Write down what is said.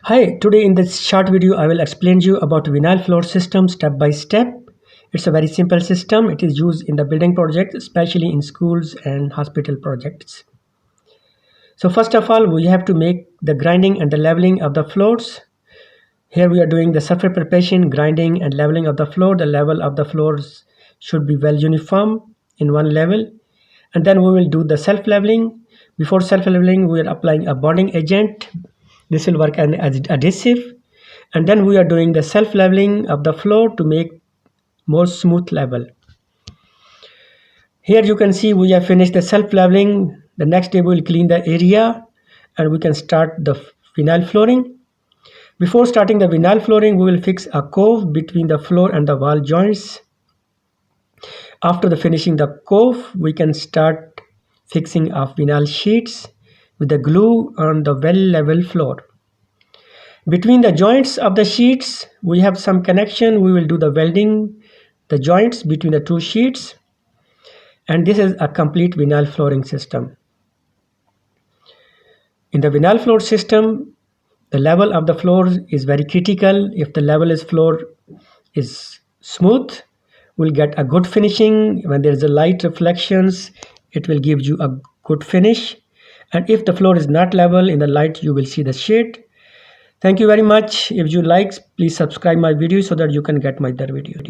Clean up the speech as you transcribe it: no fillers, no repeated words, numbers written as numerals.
Hi, today in this short video I will explain you about vinyl floor system step by step. It's a very simple system. It is used in the building project, especially in schools and hospital projects. So first of all, we have to make the grinding and the leveling of the floors. Here we are doing the surface preparation, grinding and leveling of the floor. The level of the floors should be well uniform in one level. And then we will do the self leveling. Before self leveling, we are applying a bonding agent. This will work as adhesive. And then we are doing the self leveling of the floor to make more smooth level. Here you can see we have finished the self leveling. The next day we will clean the area and we can start the vinyl flooring. Before starting the vinyl flooring, we will fix a cove between the floor and the wall joints. After the finishing the cove, we can start fixing of vinyl sheets with the glue on the well level floor. Between the joints of the sheets, we have some connection. We will do the welding, the joints between the two sheets. And this is a complete vinyl flooring system. In the vinyl floor system, the level of the floor is very critical. If the level is floor is smooth, we'll get a good finishing. When there's a light reflections, it will give you a good finish. And if the floor is not level, in the light you will see the shade. Thank you very much. If you like, please subscribe my video so that you can get my other video.